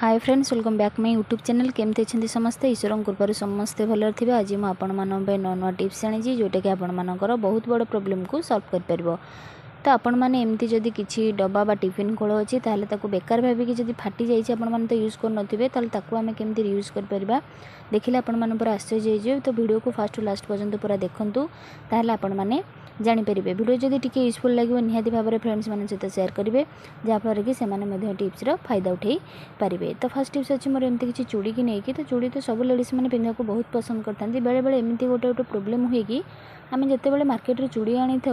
Hi friends, welcome back my YouTube channel. केमती अच्छे समस्ते? ईश्वर कृपार समस्ते भल थे। आज मुझे नुआ नुआ टिप्स आनी जोटा कि आपर बहुत बड़ प्रोब्लेम को सॉल्व कर पार। तो आपण मैंने एमती जदि किसी डब्बा बा टिफिन खोल अच्छी ताल बेकार भाविकी जब फाटी जाइए आपण तो यूज कर आम केमती यूज कर देखिले आपण पूरा आश्चर्य हो। तो वीडियो को फास्ट टू लास्ट पर्यंत पूरा देखूँ ताल आपण मैंने जानीपर। वीडियो जदि टी यूजफुल लगे निहाती भाव में फ्रेंड्स मान सहित शेयर करेंगे जहाँफल कि से टिप्सर फायदा उठे पारे। तो फर्स्ट टिप्स अच्छी मोर एमती किसी चूड़ी की नहीं कि तो चूड़ी तो सब लेडीज मैंने पिंधा को बहुत पसंद करते। बेले बेले एमती गोटे गोटे प्रोब्लेम हुए कि आम जिते बड़े मार्केट चूड़ी आनी था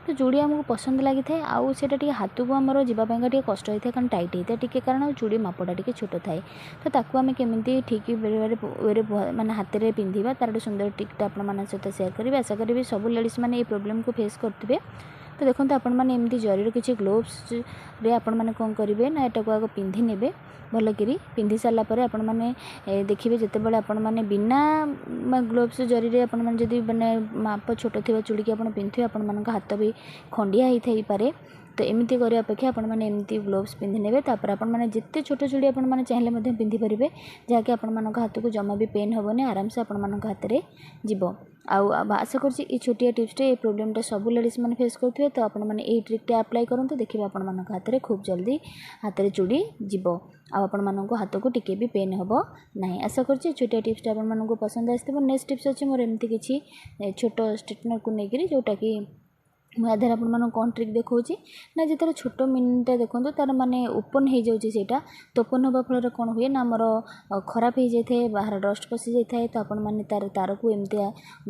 तो चूड़ी आमको पसंद लगी था आउ से हाथ को आमर जावाई कष्ट होता है कारण टाइट होता है कारण चूड़ी मापटा टी छोट थाए। तो ताकू आम केमी ठीक वे माने हाथ में पिंधा तार सुंदर टिकटा आपण सहित शेयर करेंगे। आशा करी सब लेडीज मैंने ये प्रोब्लेम को फेस करते। तो देखो आपण मैंने एमती जरी किसी ग्लोव्स रे आपण मैंने कौन करेंगे ना यहाँ को आग पिंधि ने भलक पिंधि सारापर आपण मैंने देखिए जिते बड़े आपण मैंने बिना ग्लोव्स जरी आपण मैंने जब मैंने माप छोट थी चूड़ी की पिंधे आपण हाथ भी खंडिया होता पारे। तो एमती करने अपेक्षा आपण मैंने एमती ग्लोव्स पिंधि ने आपण मैंने जिते छोट चूड़ी आपण मैंने चाहिए पिंधि पारे जहाँकि आपण हाथ को जमा भी पेन हेनी आराम से आपण हाथ में जीव। आशा कर छोटिया टिप्सटे ये प्रोब्लेमटा सब लेडीज मैंने फेस करेंगे। तो आपण मैंने ये ट्रिकटे अप्लाई करूँ देखिए आपण हाथ में खूब जल्दी हाथ में चूड़ी जीव आपण हाथ को टिके भी पेन हम ना। आशा कर छोटिया टिप्सटा आपको पसंद आसो। नेक्स्ट टिप्स अच्छी मोर एमती किसी छोट स्ट्रेटनर को लेकर जोटा कि मुझे आप कौन ट्रिक देखा ना जो छोट मिनटा देखो तार माने ओपन हो जाटा। तो ओपन होगा फल कौन हुए ना आमर खराब हो जाए बाहर डस्ट पशि जाए। तो आपण मैंने तार तार को एमती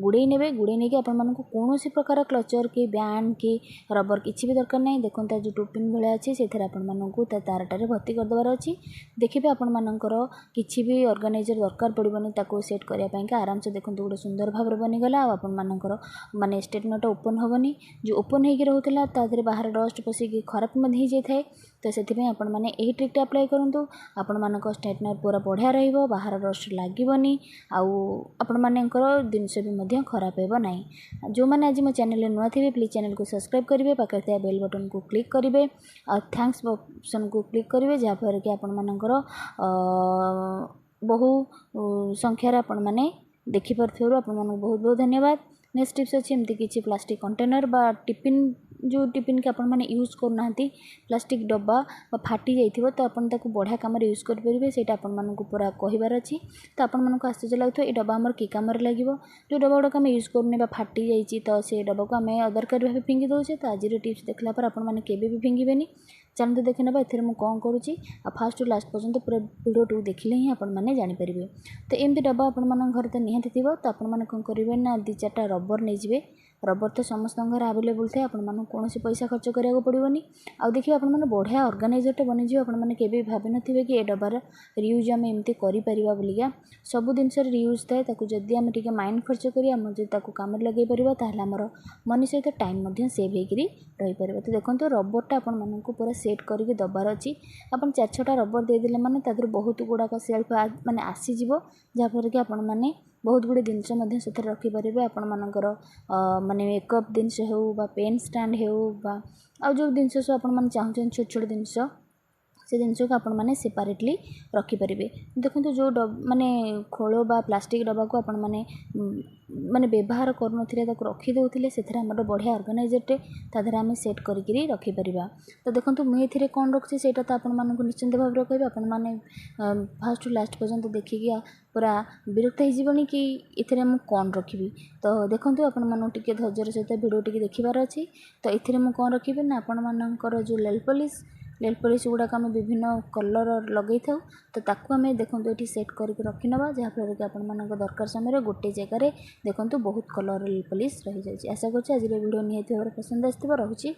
गुड़े ने गुड़े नहीं कि कौन प्रकार क्लचर कि बैंड कि रबर किसी भी दरकार नहीं। देखो जो टोपिन भाया अच्छी से तारटार भर्ती करदेवार अच्छी। देखिए आपर किसी भी ऑर्गेनाइजर दरकार पड़ोनी सेट करने आराम से देखो गोटे सुंदर भाव बनीगला। आपर माने स्ट्रेटनरटा ओपन हेनी जो ओपन होगी रोला तादे बाहर डस्ट पशिकी खराब हो जाए। तो से आपण मैंने यही ट्रिकटा अप्लाई करूँ आपण मान स्ट्रेटनर पूरा बढ़िया रहा डस्ट लगनी आपण मानकर जिनस भी खराब होना। जो मैंने आज मो चैनल नुआ थे प्लीज चैनल को सब्सक्राइब करेंगे पाखे बेल बटन को क्लिक करेंगे और थैंक्स ऑप्शन को क्लिक करेंगे जहाँफल कि आपण मानकर बहु संख्यार आपण मैंने देखिपार आपण मानक बहुत बहुत धन्यवाद। नेक्स्ट टिप्स अच्छी एमती किसी प्लास्टिक कंटेनर बा टिफिन जो टिफिन के आपण मैंने यूज करना प्लास्टिक डब्बा फाटी जाइए तो आपण ताको बढ़िया कम यूज करेंगे से पूरा कहबार अच्छी। तो आपण मानक आश्चर्य लगे ये डब्बा आमर कि कम लगे जो डब्बा गुड़ाक आम यूज करने फाटी जाइए तो से डब्बा को आम अदरकारी भाव फिंगी दौचे। तो आज टिप्स देखला पर आपण मैंने केबे भी फिंगे चलते तो देखने ए मुझे कौन करुँची फास्ट टू लास्ट पर्यंत पूरा वीडियो टू देखिले ही आपण मैंने जानीपर। तो एमती डब्बा आपण घर तो निहाती थी। तो आपण कौन करेंगे ना 2-4टा रबर नहीं रबर तो समस्त घर आवेलेबल थे आपण कौन पैसा खर्च करा पड़ोनी। आ देखिए आप बढ़िया ऑर्गेनाइजरटे बनीज आपने केवे भाव नी कि ये डब्बार रियूज आम एमती करें बोलिका सब जिन रियूज थाए जदि आम टे माइंड खर्च कर कम लगे पार्बा आमर मनी सहित टाइम सेव होपर। तो देखो रबरटा आपण पूरा सेट करके दबार अच्छी आप 4-6टा रबर देदेले मैंने तादर बहुत गुड़ाक सेल्फ माने आसीज जहाँफल कि आपण मैंने बहुत गुड़े जिनस रखिपारे आपण मानकर माने मेकअप जिनस हो पेन स्टैंड हो जो जिनस सब आप चाहते छोट छोट जिनस से जिनस को आपण मैंने सेपरेटली रखिपारे। देखो जो माने खोल बा प्लास्टिक डब्बा को आपण मैंने माने व्यवहार करूँ रखी दौले से बढ़िया ऑर्गेनाइजरटे तादर आम सेट करी रखिपर। तो देखो मुझे कौन रखी से तो आपको निश्चिंत भाव में कह आपने फास्ट टू लास्ट पर्यंत देखिए पूरा विरक्त होनी कि इथे मुझे कौन रखी। तो देखो आपटे धैर्य सहित भिडियो टी देखार अच्छी। तो ये मुझे कौन रखी ना आपर जो नेल पॉलिश गुड़ाक आम विभिन्न कलर लगे था। तो ताकू आम देखो ये सेट करके रखिनवा जहाँफल कि आपण दरकार समय गोटे जगार देखो बहुत कलर नेल पॉलिश रही जाए। आशा कर आज वीडियो निहाती भाव पसंद आसो।